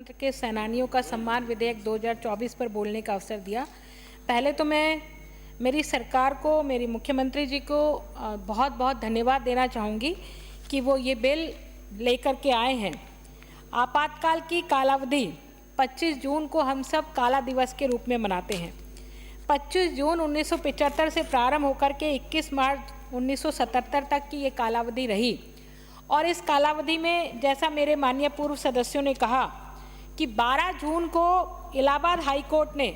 तंत्र के सेनानियों का सम्मान विधेयक 2024 पर बोलने का अवसर दिया। पहले तो मैं मेरी सरकार को, मेरी मुख्यमंत्री जी को बहुत बहुत धन्यवाद देना चाहूँगी कि वो ये बिल लेकर के आए हैं। आपातकाल की कालावधि 25 जून को हम सब काला दिवस के रूप में मनाते हैं। 25 जून 1975 से प्रारंभ होकर के 21 मार्च 1977 तक की ये कालावधि रही और इस कालावधि में जैसा मेरे माननीय पूर्व सदस्यों ने कहा कि 12 जून को इलाहाबाद हाई कोर्ट ने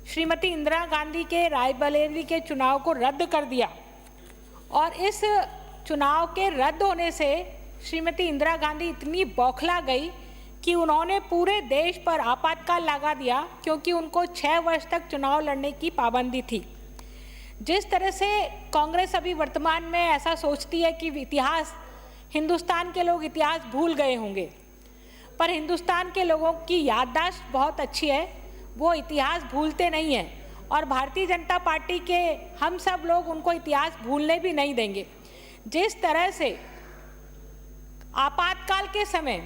श्रीमती इंदिरा गांधी के रायबरेली के चुनाव को रद्द कर दिया और इस चुनाव के रद्द होने से श्रीमती इंदिरा गांधी इतनी बौखला गई कि उन्होंने पूरे देश पर आपातकाल लगा दिया, क्योंकि उनको 6 वर्ष तक चुनाव लड़ने की पाबंदी थी। जिस तरह से कांग्रेस अभी वर्तमान में ऐसा सोचती है कि इतिहास, हिंदुस्तान के लोग इतिहास भूल गए होंगे, पर हिंदुस्तान के लोगों की याददाश्त बहुत अच्छी है, वो इतिहास भूलते नहीं हैं और भारतीय जनता पार्टी के हम सब लोग उनको इतिहास भूलने भी नहीं देंगे। जिस तरह से आपातकाल के समय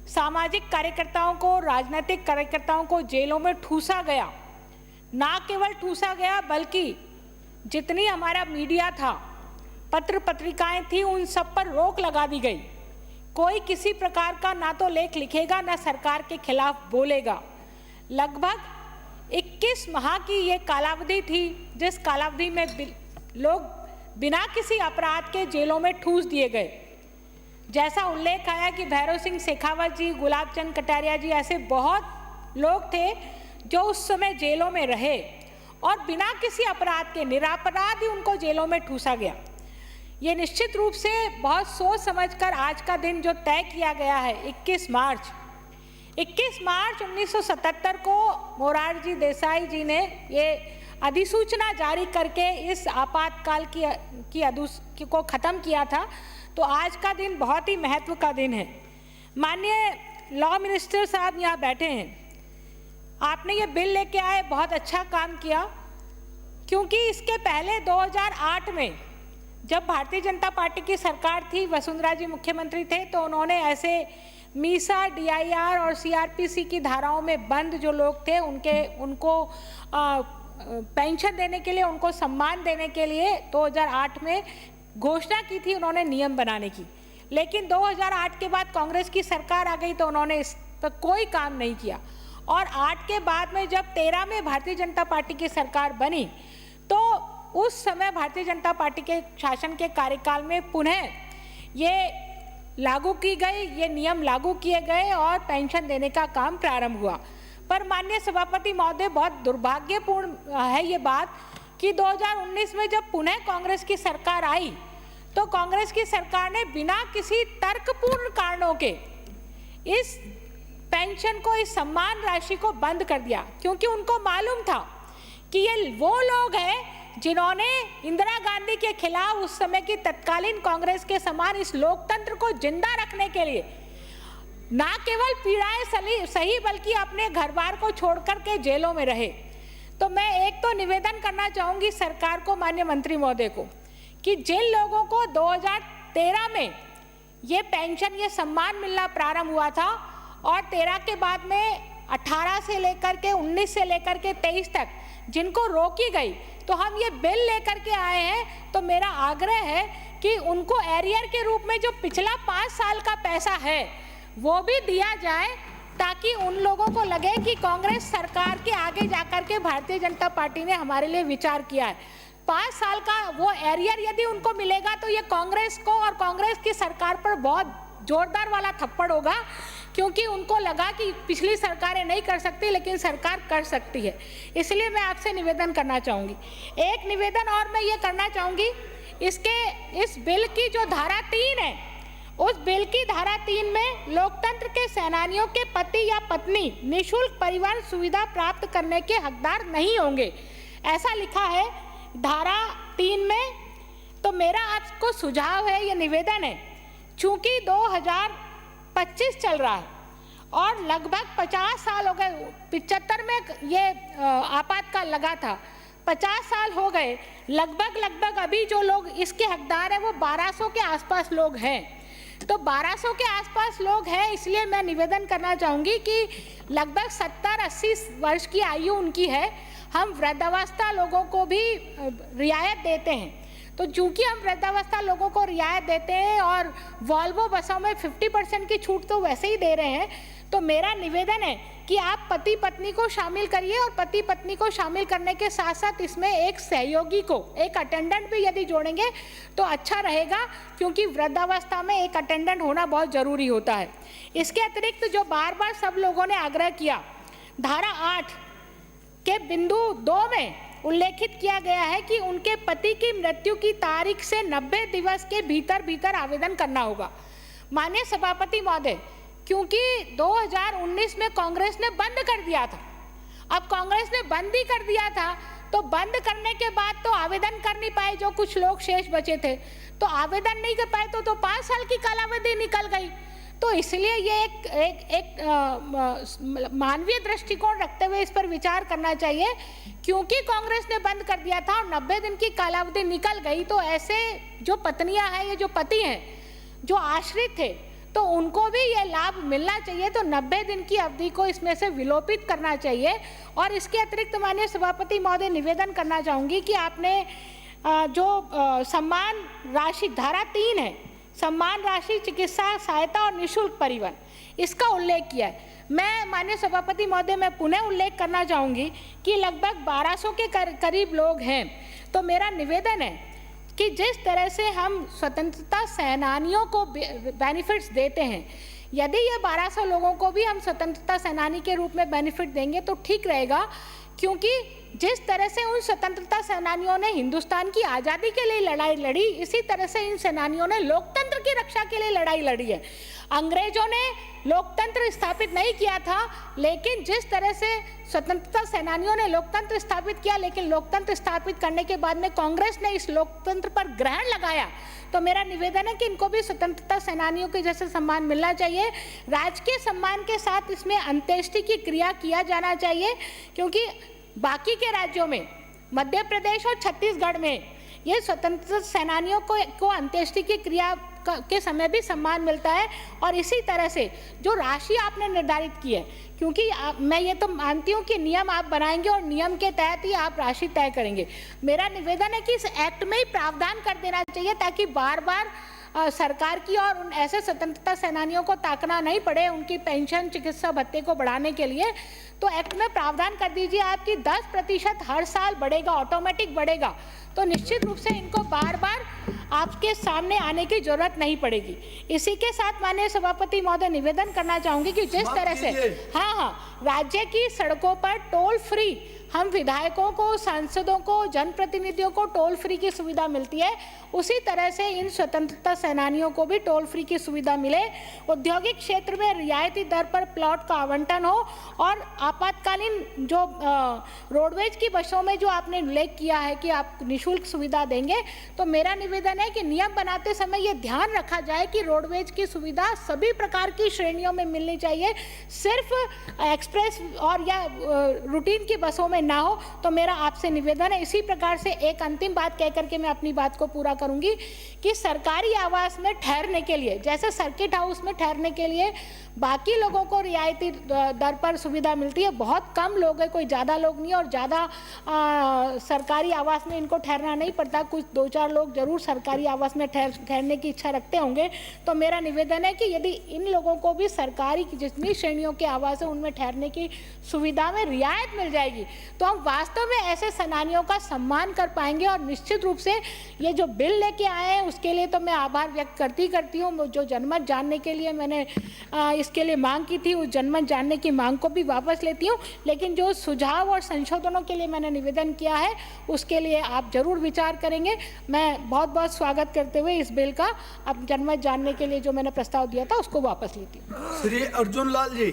सामाजिक कार्यकर्ताओं को, राजनीतिक कार्यकर्ताओं को जेलों में ठूसा गया, ना केवल ठूसा गया बल्कि जितनी हमारा मीडिया था, पत्र पत्रिकाएं थी, उन सब पर रोक लगा दी गई। कोई किसी प्रकार का ना तो लेख लिखेगा ना सरकार के खिलाफ बोलेगा। लगभग 21 माह की ये कालावधि थी, जिस कालावधि में लोग बिना किसी अपराध के जेलों में ठूस दिए गए। जैसा उल्लेख आया कि भैरव सिंह शेखावत जी, गुलाब चंद कटारिया जी, ऐसे बहुत लोग थे जो उस समय जेलों में रहे और बिना किसी अपराध के, निरपराध ही उनको जेलों में ठूसा गया। ये निश्चित रूप से बहुत सोच समझकर आज का दिन जो तय किया गया है 21 मार्च 1977 को मोरारजी देसाई जी ने ये अधिसूचना जारी करके इस आपातकाल को ख़त्म किया था। तो आज का दिन बहुत ही महत्व का दिन है। माननीय लॉ मिनिस्टर साहब यहाँ बैठे हैं, आपने ये बिल लेके आए, बहुत अच्छा काम किया, क्योंकि इसके पहले 2008 में जब भारतीय जनता पार्टी की सरकार थी, वसुंधरा जी मुख्यमंत्री थे, तो उन्होंने ऐसे मीसा, डीआईआर और सीआरपीसी की धाराओं में बंद जो लोग थे उनको पेंशन देने के लिए, उनको सम्मान देने के लिए 2008 में घोषणा की थी उन्होंने नियम बनाने की। लेकिन 2008 के बाद कांग्रेस की सरकार आ गई तो उन्होंने इस पर कोई काम नहीं किया और 8 के बाद में जब 13 में भारतीय जनता पार्टी की सरकार बनी तो उस समय भारतीय जनता पार्टी के शासन के कार्यकाल में पुनः ये लागू की गई, ये नियम लागू किए गए और पेंशन देने का काम प्रारंभ हुआ। पर माननीय सभापति महोदय, बहुत दुर्भाग्यपूर्ण है ये बात कि 2019 में जब पुनः कांग्रेस की सरकार आई तो कांग्रेस की सरकार ने बिना किसी तर्कपूर्ण कारणों के इस पेंशन को, इस सम्मान राशि को बंद कर दिया, क्योंकि उनको मालूम था कि ये वो लोग हैं जिन्होंने इंदिरा गांधी के खिलाफ उस समय की तत्कालीन कांग्रेस के समान इस लोकतंत्र को जिंदा रखने के लिए ना केवल पीड़ाएं सही बल्कि अपने घर बार को छोड़कर के जेलों में रहे। तो मैं एक तो निवेदन करना चाहूंगी सरकार को, माननीय मंत्री महोदय को, कि जिन लोगों को 2013 में ये पेंशन, ये सम्मान मिलना प्रारंभ हुआ था और 13 के बाद में 18 से लेकर के 19 से लेकर के 23 तक जिनको रोकी गई, तो हम ये बिल लेकर के आए हैं। तो मेरा आग्रह है कि उनको एरियर के रूप में जो पिछला 5 साल का पैसा है वो भी दिया जाए, ताकि उन लोगों को लगे कि कांग्रेस सरकार के आगे जाकर के भारतीय जनता पार्टी ने हमारे लिए विचार किया है। 5 साल का वो एरियर यदि उनको मिलेगा तो ये कांग्रेस को और कांग्रेस की सरकार पर बहुत जोरदार वाला थप्पड़ होगा, क्योंकि उनको लगा कि पिछली सरकारें नहीं कर सकती लेकिन सरकार कर सकती है। इसलिए मैं आपसे निवेदन करना चाहूँगी। एक निवेदन और मैं ये करना चाहूँगी, इस बिल की जो धारा 3 है, उस बिल की धारा 3 में लोकतंत्र के सेनानियों के पति या पत्नी निःशुल्क परिवहन सुविधा प्राप्त करने के हकदार नहीं होंगे, ऐसा लिखा है धारा 3 में। तो मेरा आपको सुझाव है, ये निवेदन है, चूंकि 2025 चल रहा है और लगभग 50 साल हो गए, 75 में ये आपातकाल लगा था, 50 साल हो गए, लगभग अभी जो लोग इसके हकदार हैं वो 1200 के आसपास लोग हैं। तो 1200 के आसपास लोग हैं, इसलिए मैं निवेदन करना चाहूँगी कि लगभग 70-80 वर्ष की आयु उनकी है। हम वृद्धावस्था लोगों को भी रियायत देते हैं, तो चूंकि हम वृद्धावस्था लोगों को रियायत देते हैं और वॉल्वो बसों में 50% की छूट तो वैसे ही दे रहे हैं, तो मेरा निवेदन है कि आप पति पत्नी को शामिल करिए और पति पत्नी को शामिल करने के साथ साथ इसमें एक सहयोगी को, एक अटेंडेंट भी यदि जोड़ेंगे तो अच्छा रहेगा, क्योंकि वृद्धावस्था में एक अटेंडेंट होना बहुत ज़रूरी होता है। इसके अतिरिक्त जो बार बार सब लोगों ने आग्रह किया, धारा 8 के बिंदु 2 में उल्लेखित किया गया है कि उनके पति की मृत्यु की तारीख से 90 दिवस के भीतर भीतर आवेदन करना होगा। माननीय सभापति महोदय, क्योंकि 2019 में कांग्रेस ने बंद कर दिया था, अब कांग्रेस ने बंद ही कर दिया था, तो बंद करने के बाद तो आवेदन कर नहीं पाए जो कुछ लोग शेष बचे थे, तो आवेदन नहीं कर पाए तो 5 साल की कालावधि निकल गई। तो इसलिए ये एक मानवीय दृष्टिकोण रखते हुए इस पर विचार करना चाहिए, क्योंकि कांग्रेस ने बंद कर दिया था और 90 दिन की कालावधि निकल गई, तो ऐसे जो पत्नियां हैं, ये जो पति हैं जो आश्रित थे, तो उनको भी ये लाभ मिलना चाहिए। तो 90 दिन की अवधि को इसमें से विलोपित करना चाहिए। और इसके अतिरिक्त माननीय सभापति महोदय, निवेदन करना चाहूँगी कि आपने जो सम्मान राशि, धारा 3 है, सम्मान राशि, चिकित्सा सहायता और निःशुल्क परिवहन, इसका उल्लेख किया है। मैं माननीय सभापति महोदय, मैं पुनः उल्लेख करना चाहूँगी कि लगभग 1200 के करीब लोग हैं। तो मेरा निवेदन है कि जिस तरह से हम स्वतंत्रता सेनानियों को बेनिफिट्स देते हैं, यदि ये 1200 लोगों को भी हम स्वतंत्रता सेनानी के रूप में बेनिफिट देंगे तो ठीक रहेगा, क्योंकि जिस तरह से उन स्वतंत्रता सेनानियों ने हिंदुस्तान की आज़ादी के लिए लड़ाई लड़ी, इसी तरह से इन सेनानियों ने लोकतंत्र की रक्षा के लिए लड़ाई लड़ी है। अंग्रेजों ने लोकतंत्र स्थापित नहीं किया था, लेकिन जिस तरह से स्वतंत्रता सेनानियों ने लोकतंत्र स्थापित किया, लेकिन लोकतंत्र स्थापित करने के बाद में कांग्रेस ने इस लोकतंत्र पर ग्रहण लगाया। तो मेरा निवेदन है कि इनको भी स्वतंत्रता सेनानियों के जैसे सम्मान मिलना चाहिए। राजकीय सम्मान के साथ इसमें अंत्येष्टि की क्रिया किया जाना चाहिए, क्योंकि बाकी के राज्यों में, मध्य प्रदेश और छत्तीसगढ़ में, ये स्वतंत्रता सेनानियों को अंत्येष्टि की क्रिया के समय भी सम्मान मिलता है। और इसी तरह से जो राशि आपने निर्धारित की है, क्योंकि मैं ये तो मानती हूँ कि नियम आप बनाएंगे और नियम के तहत ही आप राशि तय करेंगे। मेरा निवेदन है कि इस एक्ट में ही प्रावधान कर देना चाहिए, ताकि बार बार सरकार की और उन ऐसे स्वतंत्रता सेनानियों को ताकना नहीं पड़े उनकी पेंशन, चिकित्सा भत्ते को बढ़ाने के लिए। तो एक्ट में प्रावधान कर दीजिए आपकी 10% हर साल बढ़ेगा, ऑटोमेटिक बढ़ेगा, तो निश्चित रूप से इनको बार बार आपके सामने आने की जरूरत नहीं पड़ेगी। इसी के साथ माननीय सभापति महोदय, निवेदन करना चाहूंगी कि जिस तरह से राज्य की सड़कों पर टोल फ्री हम विधायकों को, सांसदों को, जनप्रतिनिधियों को टोल फ्री की सुविधा मिलती है, उसी तरह से इन स्वतंत्रता सेनानियों को भी टोल फ्री की सुविधा मिले। औद्योगिक क्षेत्र में रियायती दर पर प्लॉट का आवंटन हो, और आपातकालीन जो रोडवेज की बसों में जो आपने उल्लेख किया है कि आप निःशुल्क सुविधा देंगे, तो मेरा निवेदन है कि नियम बनाते समय ये ध्यान रखा जाए कि रोडवेज की सुविधा सभी प्रकार की श्रेणियों में मिलनी चाहिए, सिर्फ एक्सप्रेस और या रूटीन की बसों में ना हो। तो मेरा आपसे निवेदन है। इसी प्रकार से एक अंतिम बात कह करके मैं अपनी बात को पूरा करूंगी कि सरकारी आवास में ठहरने के लिए, जैसे सर्किट हाउस में ठहरने के लिए बाकी लोगों को रियायती दर पर सुविधा मिलती है, बहुत कम लोग हैं, कोई ज़्यादा लोग नहीं, और ज़्यादा सरकारी आवास में इनको ठहरना नहीं पड़ता। कुछ 2-4 लोग जरूर सरकारी आवास में ठहरने की इच्छा रखते होंगे। तो मेरा निवेदन है कि यदि इन लोगों को भी सरकारी जितनी श्रेणियों के आवास है उनमें ठहरने की सुविधा में रियायत मिल जाएगी, तो हम वास्तव में ऐसे सेनानियों का सम्मान कर पाएंगे। और निश्चित रूप से ये जो बिल लेके आए हैं उसके लिए तो मैं आभार व्यक्त करती हूँ। जो जनमत जानने के लिए मैंने इसके लिए मांग की थी, उस जनमत जानने की मांग को भी वापस लेती हूँ, लेकिन जो सुझाव और संशोधनों के लिए मैंने निवेदन किया है उसके लिए आप जरूर विचार करेंगे। मैं बहुत बहुत स्वागत करते हुए इस बिल का अब जनमत जानने के लिए जो मैंने प्रस्ताव दिया था उसको वापस लेती हूँ। श्री अर्जुन लाल जी।